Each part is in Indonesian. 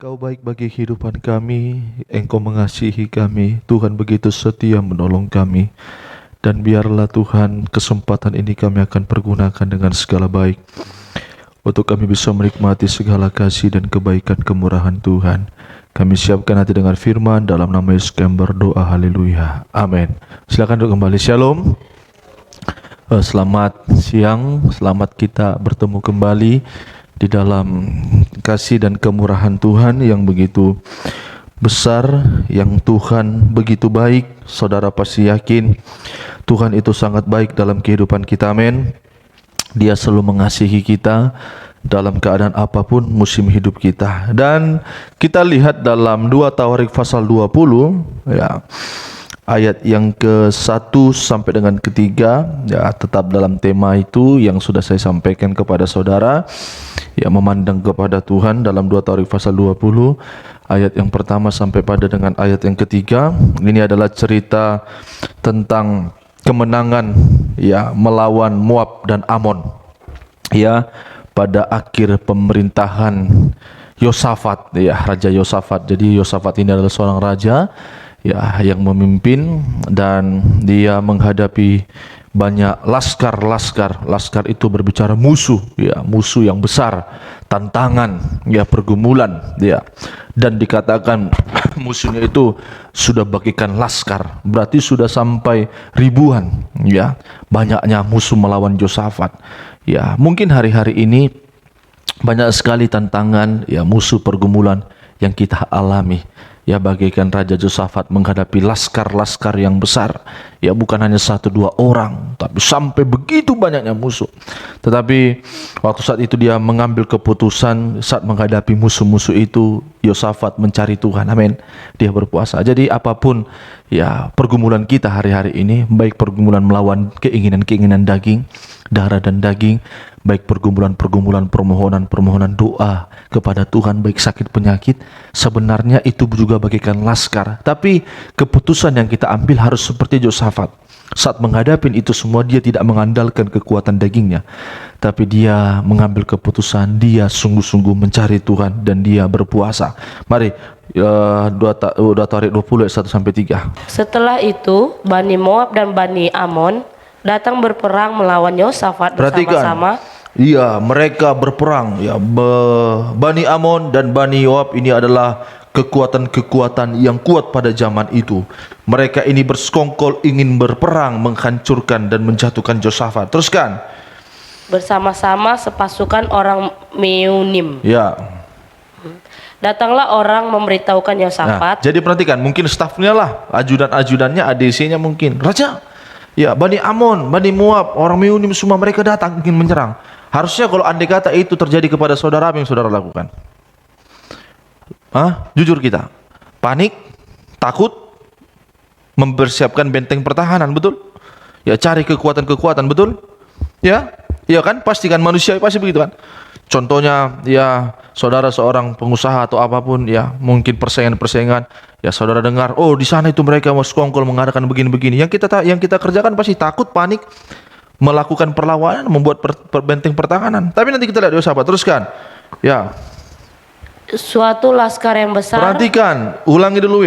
Kau baik bagi kehidupan kami, Engkau mengasihi kami, Tuhan begitu setia menolong kami. Dan biarlah Tuhan kesempatan ini kami akan pergunakan dengan segala baik untuk kami bisa menikmati segala kasih dan kebaikan kemurahan Tuhan. Kami siapkan hati dengan firman dalam nama Yesus kami berdoa, haleluya, amin. Silakan duduk kembali, shalom. Selamat siang, selamat kita bertemu kembali di dalam kasih dan kemurahan Tuhan yang begitu besar, yang Tuhan begitu baik. Saudara pasti yakin Tuhan itu sangat baik dalam kehidupan kita, amin. Dia selalu mengasihi kita dalam keadaan apapun musim hidup kita. Dan kita lihat dalam 2 Tawarik pasal 20 ya, ayat yang ke-1 sampai dengan ke-3 ya, tetap dalam tema itu yang sudah saya sampaikan kepada saudara ya, memandang kepada Tuhan dalam 2 Tawarik pasal 20 ayat yang pertama sampai pada dengan ayat yang ketiga. Ini adalah cerita tentang kemenangan ya melawan Moab dan Amon ya pada akhir pemerintahan Yosafat ya, Raja Yosafat. Jadi Yosafat ini adalah seorang raja ya yang memimpin, dan dia menghadapi banyak laskar itu berbicara musuh ya, musuh yang besar, tantangan ya, pergumulan ya, dan dikatakan musuhnya itu sudah bagikan laskar, berarti sudah sampai ribuan ya, banyaknya musuh melawan Yosafat ya. Mungkin hari-hari ini banyak sekali tantangan ya, musuh, pergumulan yang kita alami ya, bagaikan Raja Yosafat menghadapi laskar-laskar yang besar ya, bukan hanya 1-2 orang, tapi sampai begitu banyaknya musuh. Tetapi waktu saat itu dia mengambil keputusan saat menghadapi musuh-musuh itu, Yosafat mencari Tuhan, amin. Dia berpuasa. Jadi apapun ya pergumulan kita hari-hari ini, baik pergumulan melawan keinginan-keinginan daging, darah dan daging, baik pergumulan-pergumulan, permohonan-permohonan doa kepada Tuhan, baik sakit penyakit, sebenarnya itu juga bagaikan laskar. Tapi keputusan yang kita ambil harus seperti Yosafat. Saat menghadapi itu semua, dia tidak mengandalkan kekuatan dagingnya, tapi dia mengambil keputusan, dia sungguh-sungguh mencari Tuhan dan dia berpuasa. Mari 2 Tawarik 20 ayat 1-3. Setelah itu, Bani Moab dan Bani Amon datang berperang melawan Yosafat bersama-sama. Iya, mereka berperang ya. Bani Amon dan Bani Moab ini adalah kekuatan-kekuatan yang kuat pada zaman itu. Mereka ini bersekongkol ingin berperang, menghancurkan dan menjatuhkan Yosafat. Teruskan. Bersama-sama sepasukan orang Meunim. Ya. Datanglah orang memberitahukan Yosafat. Jadi perhatikan, mungkin stafnya lah, ajudan-ajudannya, ADC-nya mungkin. Raja, ya, Bani Amon, Bani Moab, orang Meunim semua mereka datang ingin menyerang. Harusnya kalau andai kata itu terjadi kepada saudara, apa yang saudara lakukan? Jujur kita, panik, takut, mempersiapkan benteng pertahanan, betul? Ya, cari kekuatan-kekuatan, betul? Ya, iya kan? Pastikan manusia pasti begitu kan? Contohnya ya, saudara seorang pengusaha atau apapun ya, mungkin persaingan-persaingan ya, saudara dengar, oh di sana itu mereka mau sekongkol mengadakan begini-begini. Yang kita kerjakan pasti takut, panik, melakukan perlawanan, membuat benteng pertahanan. Tapi nanti kita lihat Yosafat, teruskan. Ya. Suatu laskar yang besar. Perhatikan, ulangi dulu,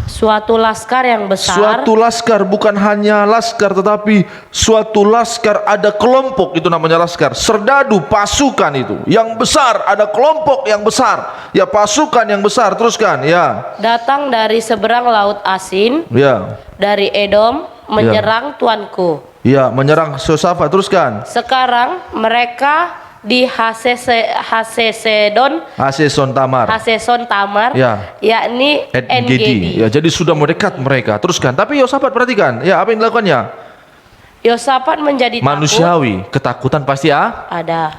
Suatu laskar yang besar. Suatu laskar, bukan hanya laskar, tetapi suatu laskar, ada kelompok, itu namanya laskar. Serdadu, pasukan itu yang besar, ada kelompok yang besar ya, pasukan yang besar. Teruskan ya. Datang dari seberang laut Asin Ya. dari Edom menyerang tuanku. Ya, menyerang Yosafat. Teruskan. Sekarang mereka di Haseson Tamar ya, yakni En-gedi. Ya, jadi sudah mendekat mereka. Teruskan. Tapi Yosafat perhatikan ya, apa yang dilakukannya? Yosafat menjadi manusiawi, ketakutan pasti ada.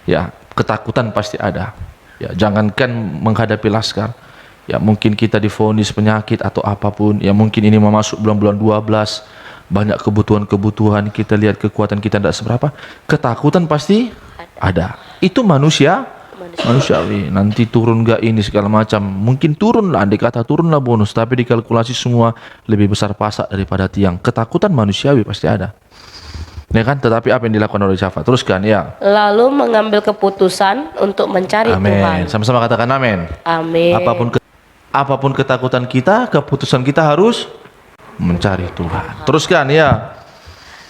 Ya, ketakutan pasti ada. Ya, jangankan menghadapi laskar. Ya, mungkin kita divonis penyakit atau apapun. Ya, mungkin ini memasuki bulan-bulan 12, banyak kebutuhan-kebutuhan, kita lihat kekuatan kita tidak seberapa, ketakutan pasti ada. Itu manusiawi. Nanti turun gak ini segala macam, mungkin turun lah, andai kata turun lah bonus, tapi dikalkulasi semua lebih besar pasak daripada tiang. Ketakutan manusiawi pasti ada. Ya kan? Tetapi apa yang dilakukan oleh Yosafat? Teruskan, ya. Lalu mengambil keputusan untuk mencari Amin. Tuhan. Sama-sama katakan amin. Amin. Apapun ketakutan kita, keputusan kita harus mencari Tuhan. Teruskan, ya.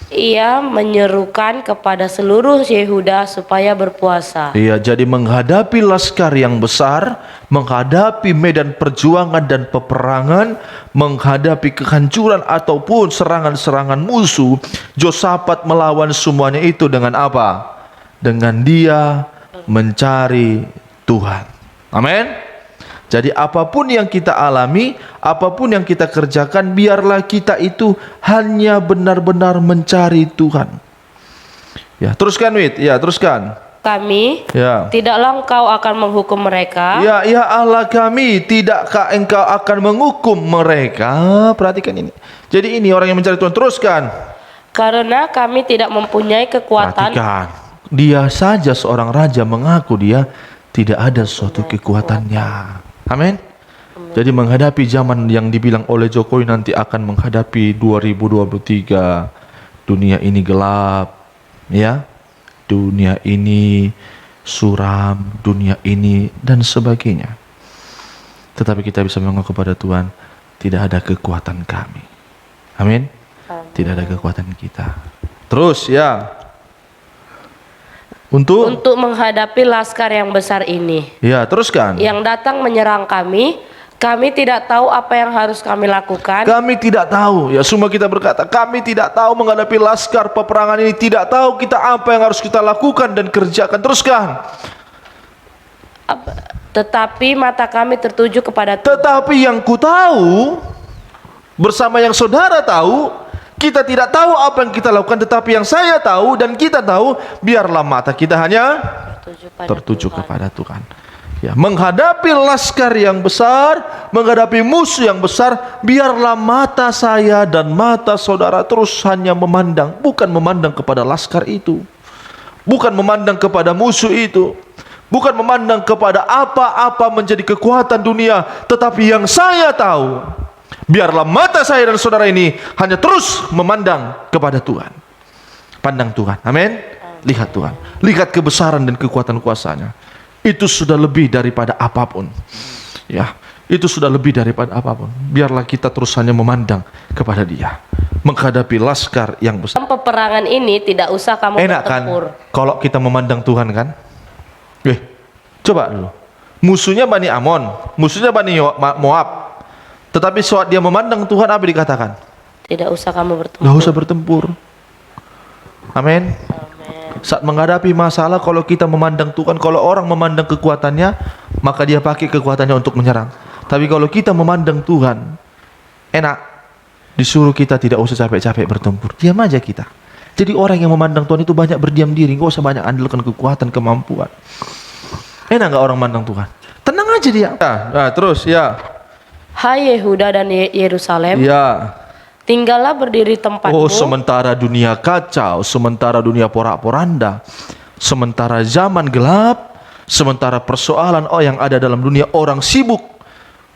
Ia menyerukan kepada seluruh Yehuda supaya berpuasa. Iya, jadi menghadapi laskar yang besar, menghadapi medan perjuangan dan peperangan, menghadapi kehancuran ataupun serangan-serangan musuh, Yosafat melawan semuanya itu dengan apa? Dengan dia mencari Tuhan. Amin. Jadi apapun yang kita alami, apapun yang kita kerjakan, biarlah kita itu hanya benar-benar mencari Tuhan. Ya, teruskan Wid. Ya, teruskan. Kami, Ya. tidaklah engkau akan menghukum mereka. Ya, ya Allah kami, tidakkah engkau akan menghukum mereka? Perhatikan ini. Jadi ini orang yang mencari Tuhan. Teruskan. Karena kami tidak mempunyai kekuatan. Perhatikan. Dia saja seorang raja mengaku dia tidak ada suatu kekuatannya. Amin. Jadi menghadapi zaman yang dibilang oleh Jokowi nanti akan menghadapi 2023, dunia ini gelap, ya, dunia ini suram, dunia ini dan sebagainya. Tetapi kita bisa mengaku kepada Tuhan, tidak ada kekuatan kami. Amin. Tidak ada kekuatan kita. Terus, ya. Untuk menghadapi laskar yang besar ini, ya, teruskan. yang datang menyerang kami tidak tahu apa yang harus kami lakukan. Kami tidak tahu. Ya, semua kita berkata, kami tidak tahu menghadapi laskar peperangan ini, tidak tahu kita apa yang harus kita lakukan dan kerjakan. Teruskan. Tetapi mata kami tertuju kepada Tuhan. Tetapi yang ku tahu, bersama yang saudara tahu, kita tidak tahu apa yang kita lakukan, tetapi yang saya tahu dan kita tahu, biarlah mata kita hanya tertuju kepada Tuhan. Ya, menghadapi laskar yang besar, menghadapi musuh yang besar, biarlah mata saya dan mata saudara terus hanya memandang, bukan memandang kepada laskar itu, bukan memandang kepada musuh itu, bukan memandang kepada apa-apa menjadi kekuatan dunia, tetapi yang saya tahu, biarlah mata saya dan saudara ini hanya terus memandang kepada Tuhan. Pandang Tuhan. Amin. Lihat Tuhan. Lihat kebesaran dan kekuatan kuasanya. Itu sudah lebih daripada apapun. Ya, itu sudah lebih daripada apapun. Biarlah kita terus hanya memandang kepada Dia. Menghadapi laskar yang besar. Dalam peperangan ini tidak usah kamu Enak kan bertempur. kalau kita memandang Tuhan kan? Coba dulu. Musuhnya Bani Amon, musuhnya Bani Moab. Tetapi saat dia memandang Tuhan, apa dikatakan? Tidak usah kamu bertempur. Nggak usah bertempur. Amin. Saat menghadapi masalah, kalau kita memandang Tuhan, kalau orang memandang kekuatannya, maka dia pakai kekuatannya untuk menyerang. Tapi kalau kita memandang Tuhan, enak. Disuruh kita tidak usah capek-capek bertempur. Diam aja kita. Jadi orang yang memandang Tuhan itu banyak berdiam diri. Nggak usah banyak andalkan kekuatan, kemampuan. Enak nggak orang memandang Tuhan? Tenang aja dia. Nah, terus ya. Hai Yehuda dan Yerusalem, Ya. tinggallah berdiri tempatmu. Oh, sementara dunia kacau, sementara dunia porak-poranda, sementara zaman gelap, sementara persoalan yang ada dalam dunia, orang sibuk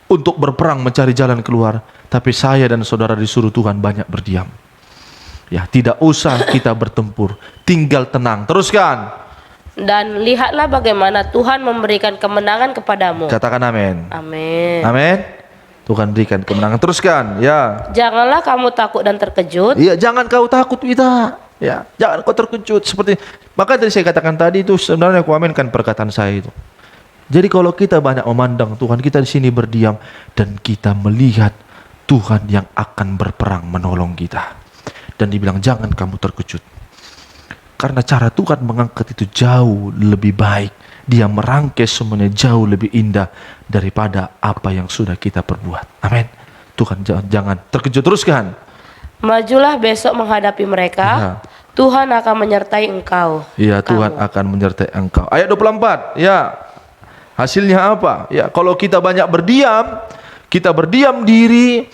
untuk berperang mencari jalan keluar, tapi saya dan saudara disuruh Tuhan banyak berdiam. Ya, tidak usah kita bertempur, tinggal tenang. Teruskan. Dan lihatlah bagaimana Tuhan memberikan kemenangan kepadamu. Katakan amin. Amin. Amin. Tuhan berikan kemenangan. Teruskan. Ya. Janganlah kamu takut dan terkejut. Iya, jangan kau takut kita. Ya, jangan kau terkejut seperti maka tadi saya katakan tadi itu sebenarnya aku aminkan perkataan saya itu. Jadi kalau kita banyak memandang Tuhan, kita di sini berdiam dan kita melihat Tuhan yang akan berperang menolong kita. Dan dibilang jangan kamu terkejut. Karena cara Tuhan mengangkat itu jauh lebih baik. Dia merangkai semuanya jauh lebih indah daripada apa yang sudah kita perbuat. Amin. Tuhan jangan terkejut. Teruskan. Majulah besok menghadapi mereka. Ya. Tuhan akan menyertai engkau. Ya, Tuhan akan menyertai engkau. Ayat 24. Ya. Hasilnya apa? Ya, kalau kita banyak berdiam, kita berdiam diri,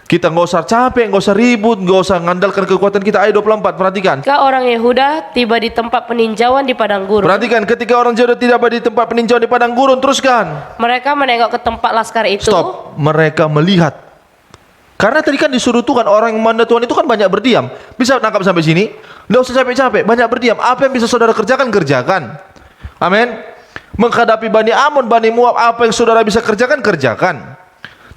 kita nggak usah capek, nggak usah ribut, nggak usah mengandalkan kekuatan kita. Ayat 24, perhatikan. Ketika orang Yehuda tiba di tempat peninjauan di padang gurun. Perhatikan, ketika orang Yehuda tiba di tempat peninjauan di padang gurun, teruskan. Mereka menengok ke tempat laskar itu. Stop. Mereka melihat. Karena tadi kan disuruh Tuhan, orang yang memandang Tuhan itu kan banyak berdiam. Bisa tangkap sampai sini? Tidak usah capek-capek, banyak berdiam. Apa yang bisa saudara kerjakan, kerjakan. Amin. Menghadapi Bani Amon, Bani Moab, apa yang saudara bisa kerjakan, kerjakan.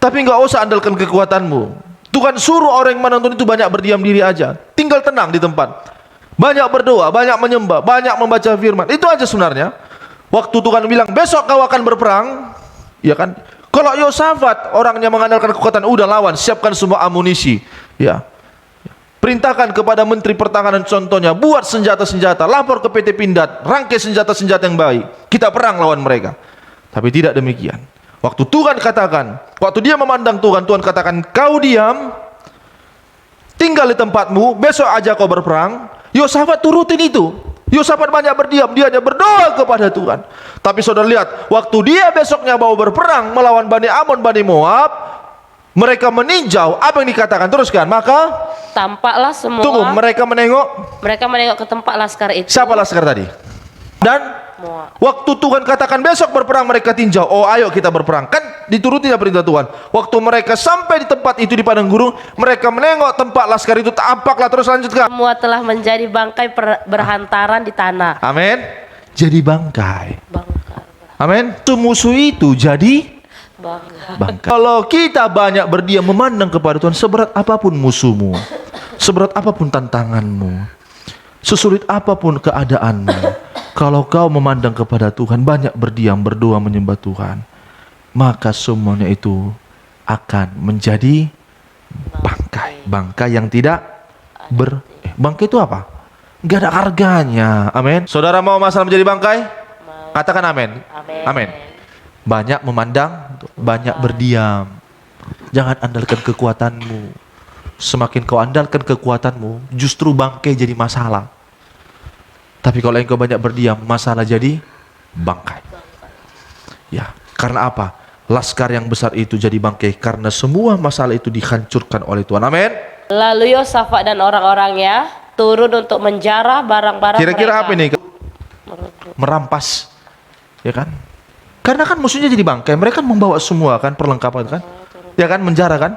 Tapi nggak usah andalkan kekuatanmu. Tuhan suruh orang yang menonton itu banyak berdiam diri aja. Tinggal tenang di tempat. Banyak berdoa, banyak menyembah, banyak membaca firman. Itu aja sebenarnya. Waktu Tuhan bilang, besok kau akan berperang. Ya kan? Kalau Yosafat orangnya mengandalkan kekuatan, udah lawan, siapkan semua amunisi. Ya. Perintahkan kepada Menteri Pertahanan contohnya, buat senjata-senjata, lapor ke PT Pindad, rangkai senjata-senjata yang baik. Kita perang lawan mereka. Tapi tidak demikian. Waktu Tuhan katakan, waktu dia memandang Tuhan, Tuhan katakan, kau diam, tinggal di tempatmu, besok aja kau berperang. Yosafat turutin itu. Yosafat banyak berdiam, dia hanya berdoa kepada Tuhan. Tapi saudara lihat, waktu dia besoknya mau berperang melawan Bani Amon, Bani Moab, mereka meninjau, apa yang dikatakan? Teruskan, maka tampaklah semua. tunggu, mereka menengok ke tempat laskar itu. siapa laskar tadi? Dan Moab. waktu Tuhan katakan besok berperang, mereka tinjau, oh ayo kita berperang. Kan dituruti perintah Tuhan. Waktu mereka sampai di tempat itu di padang gurun, mereka menengok tempat laskar itu, tampaklah, terus lanjutkan. Semua telah menjadi bangkai berhantaran di tanah. Amin. Jadi bangkai. Bangkai. Amin. Musuh itu jadi Bangkai. bangkai. Kalau kita banyak berdiam memandang kepada Tuhan, seberat apapun musuhmu, seberat apapun tantanganmu, sesulit apapun keadaanmu, kalau kau memandang kepada Tuhan, banyak berdiam, berdoa, menyembah Tuhan, maka semuanya itu akan menjadi bangkai. Bangkai yang tidak bangkai itu apa? Gak ada harganya. Amin. Saudara mau masalah menjadi bangkai? Katakan amin. Amin. Banyak memandang, banyak berdiam. Jangan andalkan kekuatanmu. Semakin kau andalkan kekuatanmu, justru bangkai jadi masalah. Tapi kalau engkau banyak berdiam, masalah jadi bangkai. Ya, karena apa? Laskar yang besar itu jadi bangkai karena semua masalah itu dihancurkan oleh Tuhan. Amin. Lalu Yosafat dan orang-orangnya turun untuk menjarah barang-barang Kira-kira mereka. apa nih? Merampas. Ya kan? Karena kan musuhnya jadi bangkai, mereka kan membawa semua kan perlengkapan kan? Ya kan, menjara kan?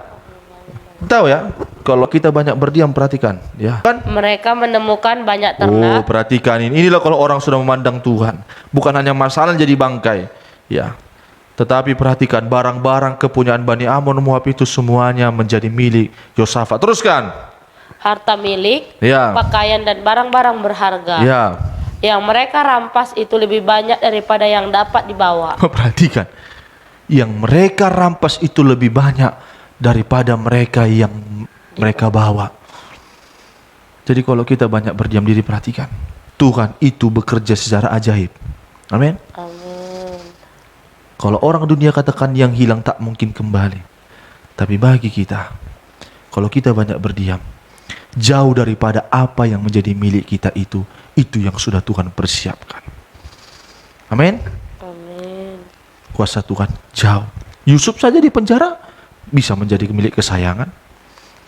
Tahu ya? Kalau kita banyak berdiam, perhatikan, ya kan? Mereka menemukan banyak Oh, ternak. perhatikan ini. Inilah kalau orang sudah memandang Tuhan, bukan hanya masalah jadi bangkai, ya. Tetapi perhatikan, barang-barang kepunyaan Bani Amon, Moab itu semuanya menjadi milik Yosafat. Teruskan. Harta milik, Ya. pakaian dan barang-barang berharga. Ya. Yang mereka rampas itu lebih banyak daripada yang dapat dibawa. Perhatikan, yang mereka rampas itu lebih banyak daripada mereka yang mereka bawa. Jadi kalau kita banyak berdiam diri, perhatikan, Tuhan itu bekerja secara ajaib. Amin. Amin. Kalau orang dunia katakan yang hilang tak mungkin kembali, tapi bagi kita, kalau kita banyak berdiam, jauh daripada apa yang menjadi milik kita itu yang sudah Tuhan persiapkan. Amin. Amin. Kuasa Tuhan jauh. Yusuf saja di penjara bisa menjadi milik kesayangan.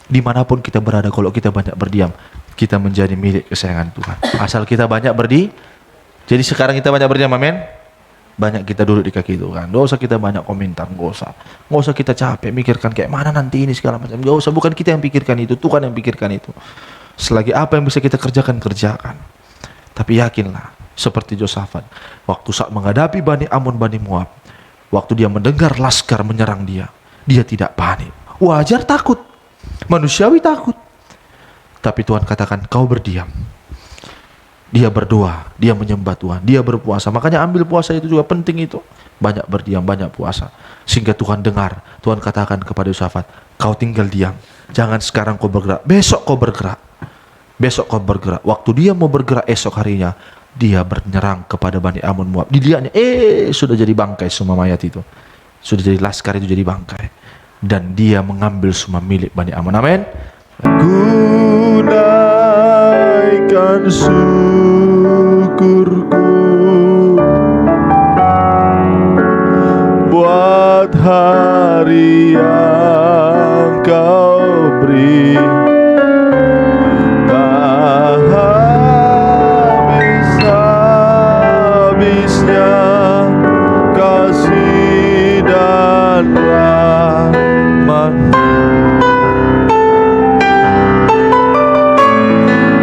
Dimanapun kita berada, kalau kita banyak berdiam, kita menjadi milik kesayangan Tuhan. Asal kita banyak berdiam. Jadi sekarang kita banyak berdiam, amin. Banyak kita duduk di kaki Tuhan. Gak usah kita banyak komentar, gak usah kita capek mikirkan kayak mana nanti ini segala macam. Gak usah, bukan kita yang pikirkan itu, Tuhan yang pikirkan itu. Selagi apa yang bisa kita kerjakan, kerjakan. Tapi yakinlah, seperti Yosafat, waktu saat menghadapi Bani Amon, Bani Moab, waktu dia mendengar laskar menyerang dia tidak panik. Wajar takut, manusiawi takut. Tapi Tuhan katakan, kau berdiam. Dia berdoa, dia menyembah Tuhan, dia berpuasa. Makanya ambil puasa itu juga penting itu. Banyak berdiam, banyak puasa. Sehingga Tuhan dengar, Tuhan katakan kepada Yosafat, kau tinggal diam. Jangan sekarang kau bergerak, besok kau bergerak. Besok kau bergerak. Waktu dia mau bergerak esok harinya, dia menyerang kepada Bani Amon, Moab. Dilihatnya, sudah jadi bangkai semua mayat itu. Sudah jadi laskar itu jadi bangkai. Dan dia mengambil semua milik Bani Amon. Amin. Ku naikkan syukurku buat hari yang kau beri. Tak habis-habisnya kasih dan rahmat.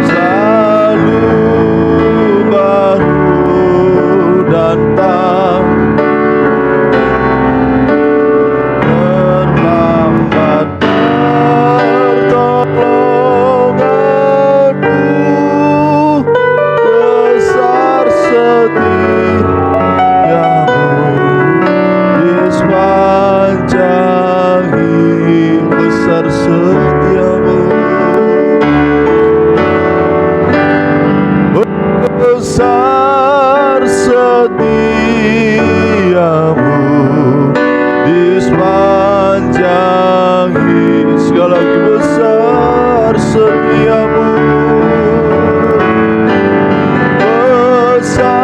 Selalu setiamu. Besar